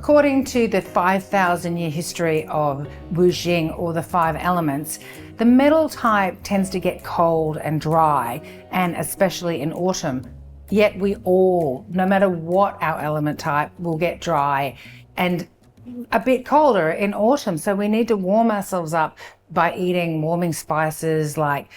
According to the 5,000-year history of Wu Xing, or the 5 elements, the metal type tends to get cold and dry, and especially in autumn. Yet we all, no matter what our element type, will get dry and a bit colder in autumn. So we need to warm ourselves up by eating warming spices like,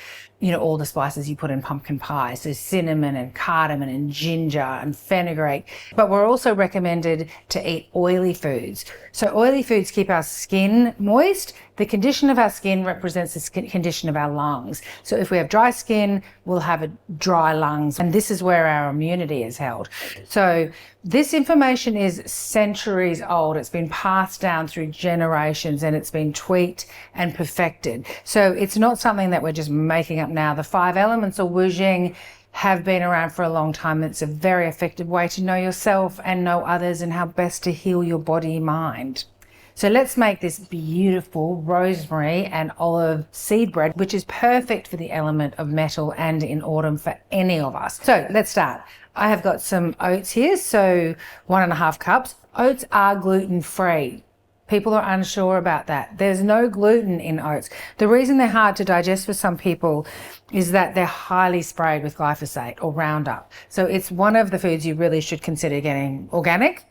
all the spices you put in pumpkin pie. So cinnamon and cardamom and ginger and fenugreek. But we're also recommended to eat oily foods. So oily foods keep our skin moist. The condition of our skin represents the condition of our lungs. So if we have dry skin, we'll have dry lungs. And this is where our immunity is held. So this information is centuries old. It's been passed down through generations and it's been tweaked and perfected. So it's not something that we're just making up now. The 5 elements of Wu Xing have been around for a long time. It's a very effective way to know yourself and know others and how best to heal your body, mind. So let's make this beautiful rosemary and olive seed bread, which is perfect for the element of metal and in autumn for any of us. So let's start. I have got some oats here, so 1.5 cups. Oats are gluten-free. People are unsure about that. There's no gluten in oats. The reason they're hard to digest for some people is that they're highly sprayed with glyphosate or Roundup. So it's one of the foods you really should consider getting organic,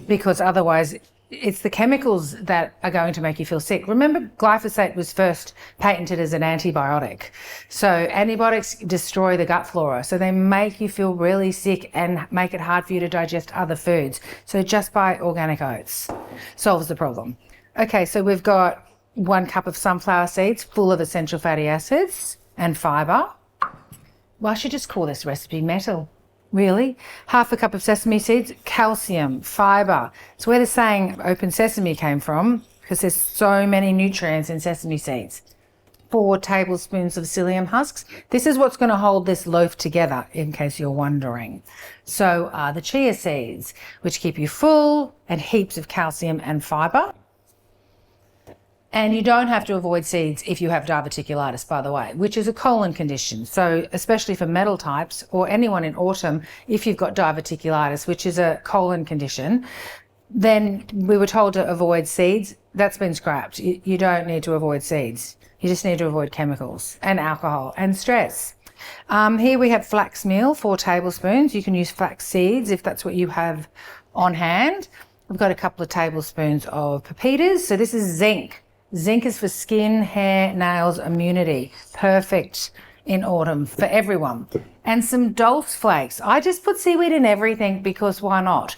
because otherwise it's the chemicals that are going to make you feel sick. Remember, glyphosate was first patented as an antibiotic. So antibiotics destroy the gut flora. So they make you feel really sick and make it hard for you to digest other foods. So just buy organic oats. Solves the problem. Okay, so we've got 1 cup of sunflower seeds full of essential fatty acids and fiber. Well, I should just call this recipe metal. Really? 1/2 cup of sesame seeds, calcium, fiber. It's where the saying open sesame came from, because there's so many nutrients in sesame seeds. 4 tablespoons of psyllium husks. This is what's going to hold this loaf together, in case you're wondering. So the chia seeds, which keep you full, and heaps of calcium and fiber. And you don't have to avoid seeds if you have diverticulitis, by the way, which is a colon condition. So especially for metal types or anyone in autumn, if you've got diverticulitis, which is a colon condition, then we were told to avoid seeds. That's been scrapped. You don't need to avoid seeds. You just need to avoid chemicals and alcohol and stress. Here we have flax meal, 4 tablespoons. You can use flax seeds if that's what you have on hand. We've got a couple of tablespoons of pepitas. So this is zinc. Zinc is for skin, hair, nails, immunity. Perfect in autumn for everyone. And some dulse flakes. I just put seaweed in everything because why not?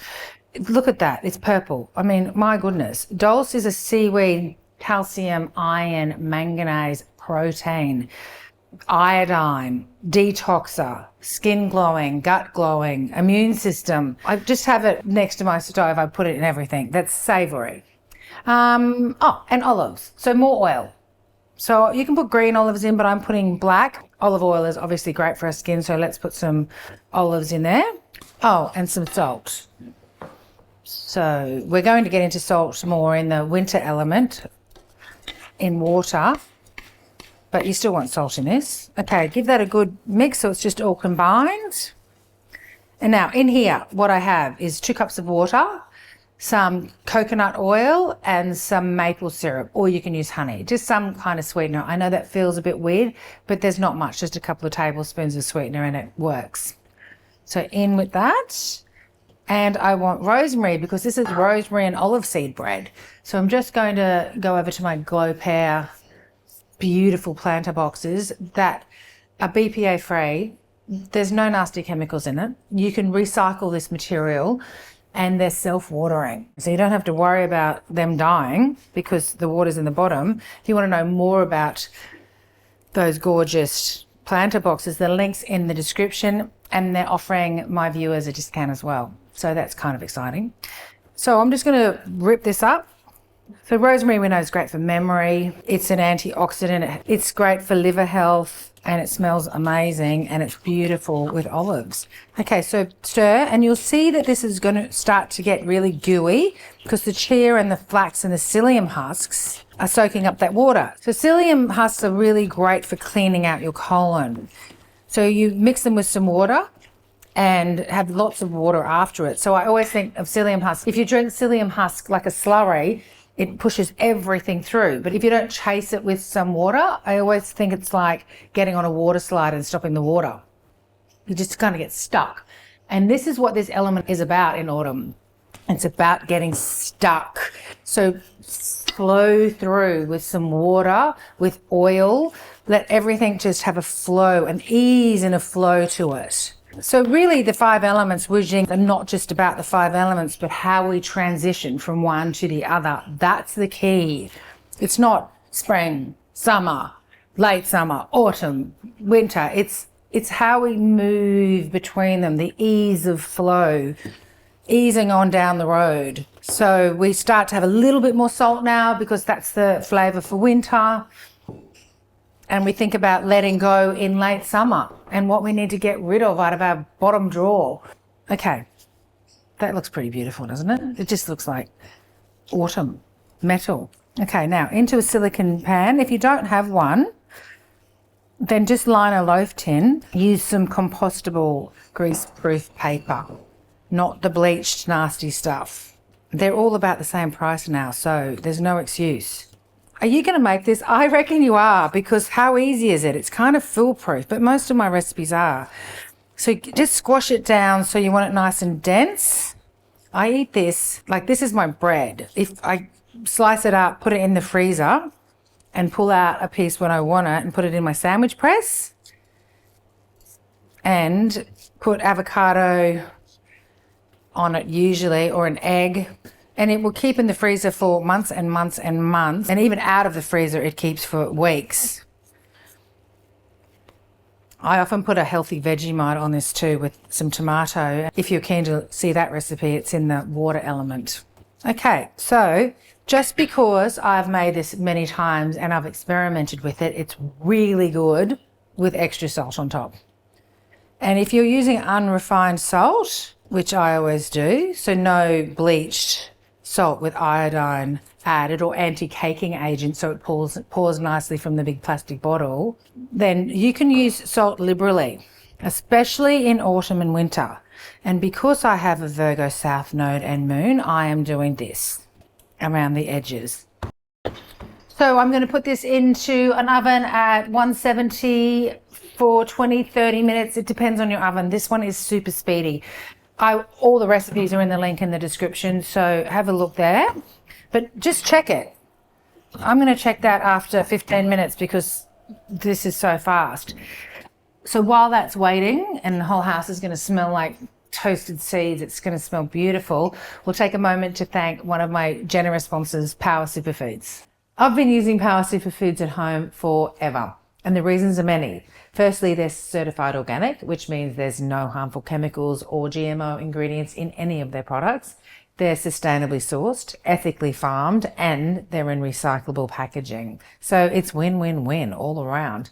Look at that. It's purple. I mean, my goodness. Dulse is a seaweed, calcium, iron, manganese, protein, iodine, detoxer, skin glowing, gut glowing, immune system. I just have it next to my stove. I put it in everything. That's savoury. And olives, so more oil. So you can put green olives in, but I'm putting black. Olive oil is obviously great for our skin, so let's put some olives in there. Oh, and some salt. So we're going to get into salt more in the winter element in water, but you still want salt in this. Okay, give that a good mix so it's just all combined. And now in here, what I have is 2 cups of water, some coconut oil and some maple syrup, or you can use honey, just some kind of sweetener. I know that feels a bit weird, but there's not much, just a couple of tablespoons of sweetener and it works. So in with that. And I want rosemary because this is rosemary and olive seed bread. So I'm just going to go over to my Glow Pear beautiful planter boxes that are BPA free. There's no nasty chemicals in it. You can recycle this material and they're self-watering. So you don't have to worry about them dying because the water's in the bottom. If you want to know more about those gorgeous planter boxes, the link's in the description, and they're offering my viewers a discount as well. So that's kind of exciting. So I'm just going to rip this up. So rosemary we know is great for memory. It's an antioxidant. It's great for liver health and it smells amazing and it's beautiful with olives. Okay, so stir and you'll see that this is going to start to get really gooey because the chia and the flax and the psyllium husks are soaking up that water. So psyllium husks are really great for cleaning out your colon. So you mix them with some water and have lots of water after it. So I always think of psyllium husk. If you drink psyllium husk like a slurry, it pushes everything through. But if you don't chase it with some water, I always think it's like getting on a water slide and stopping the water. You just kind of get stuck. And this is what this element is about in autumn. It's about getting stuck. So flow through with some water, with oil. Let everything just have a flow, an ease and a flow to it. So really the 5 elements, Wu Xing, are not just about the 5 elements, but how we transition from one to the other. That's the key. It's not spring, summer, late summer, autumn, winter. It's how we move between them, the ease of flow, easing on down the road. So we start to have a little bit more salt now because that's the flavour for winter. And we think about letting go in late summer and what we need to get rid of out of our bottom drawer. Okay, that looks pretty beautiful, doesn't it? It just looks like autumn metal. Okay, now into a silicone pan. If you don't have one, then just line a loaf tin. Use some compostable grease-proof paper, not the bleached nasty stuff. They're all about the same price now, so there's no excuse. Are you going to make this? I reckon you are, because how easy is it? It's kind of foolproof, but most of my recipes are. So just squash it down so you want it nice and dense. I eat this, like this is my bread. If I slice it up, put it in the freezer and pull out a piece when I want it and put it in my sandwich press and put avocado on it usually, or an egg. And it will keep in the freezer for months and months and months. And even out of the freezer, it keeps for weeks. I often put a healthy Vegemite on this too with some tomato. If you're keen to see that recipe, it's in the water element. Okay, so just because I've made this many times and I've experimented with it, it's really good with extra salt on top. And if you're using unrefined salt, which I always do, so no bleached salt with iodine added or anti-caking agent so it pours nicely from the big plastic bottle, then you can use salt liberally, especially in autumn and winter. And because I have a Virgo South Node and Moon, I am doing this around the edges. So I'm going to put this into an oven at 170 for 20-30 minutes. It depends on your oven. This one is super speedy. All the recipes are in the link in the description, so have a look there. But just check it. I'm going to check that after 15 minutes because this is so fast. So while that's waiting and the whole house is going to smell like toasted seeds, it's going to smell beautiful, we'll take a moment to thank one of my generous sponsors, Power Superfoods. I've been using Power Superfoods at home forever, and the reasons are many. Firstly, they're certified organic, which means there's no harmful chemicals or GMO ingredients in any of their products. They're sustainably sourced, ethically farmed, and they're in recyclable packaging. So it's win-win-win all around.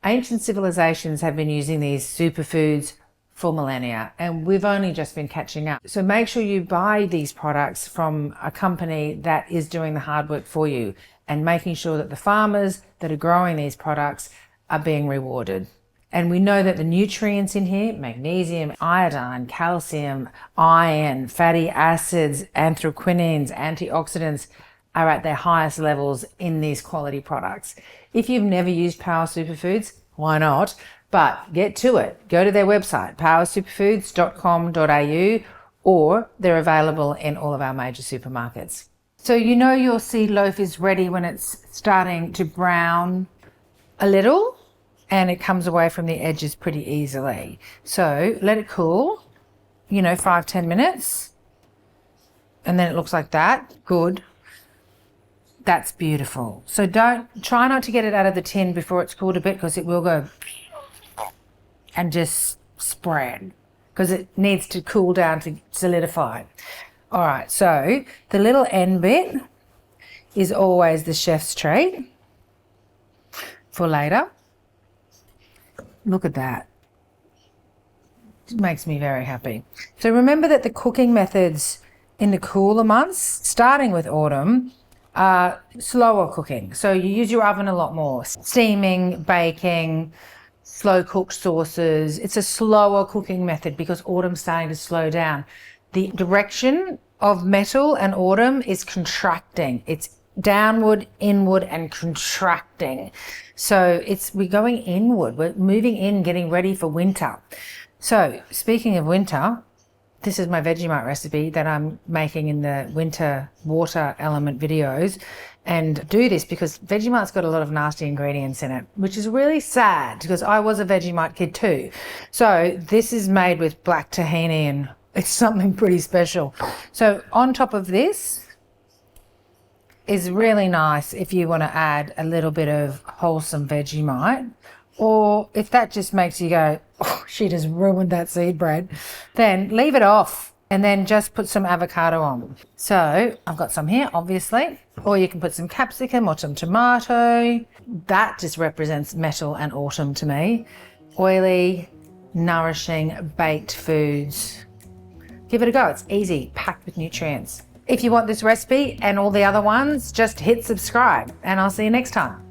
Ancient civilizations have been using these superfoods for millennia, and we've only just been catching up. So make sure you buy these products from a company that is doing the hard work for you and making sure that the farmers that are growing these products are being rewarded. And we know that the nutrients in here, magnesium, iodine, calcium, iron, fatty acids, anthraquinones, antioxidants, are at their highest levels in these quality products. If you've never used Power Superfoods, why not? But get to it. Go to their website, powersuperfoods.com.au, or they're available in all of our major supermarkets. So you know your seed loaf is ready when it's starting to brown a little and it comes away from the edges pretty easily. So let it cool, 5-10 minutes, and then it looks like that. Good. That's beautiful. So try not to get it out of the tin before it's cooled a bit, because it will go and just spread, because it needs to cool down to solidify. All right, so the little end bit is always the chef's treat for later. Look at that. It makes me very happy. So remember that the cooking methods in the cooler months, starting with autumn, slower cooking. So you use your oven a lot more. Steaming, baking, slow cooked sauces. It's a slower cooking method because autumn's starting to slow down. The direction of metal and autumn is contracting. It's downward, inward, and contracting. So we're going inward. We're moving in, getting ready for winter. So speaking of winter, this is my Vegemite recipe that I'm making in the winter water element videos. And do this because Vegemite's got a lot of nasty ingredients in it, which is really sad because I was a Vegemite kid too. So this is made with black tahini and it's something pretty special. So on top of this is really nice if you want to add a little bit of wholesome Vegemite, or if that just makes you go, oh, she just ruined that seed bread, then leave it off and then just put some avocado on. So I've got some here, obviously, or you can put some capsicum or some tomato. That just represents metal and autumn to me. Oily, nourishing, baked foods. Give it a go. It's easy, packed with nutrients. If you want this recipe and all the other ones, just hit subscribe and I'll see you next time.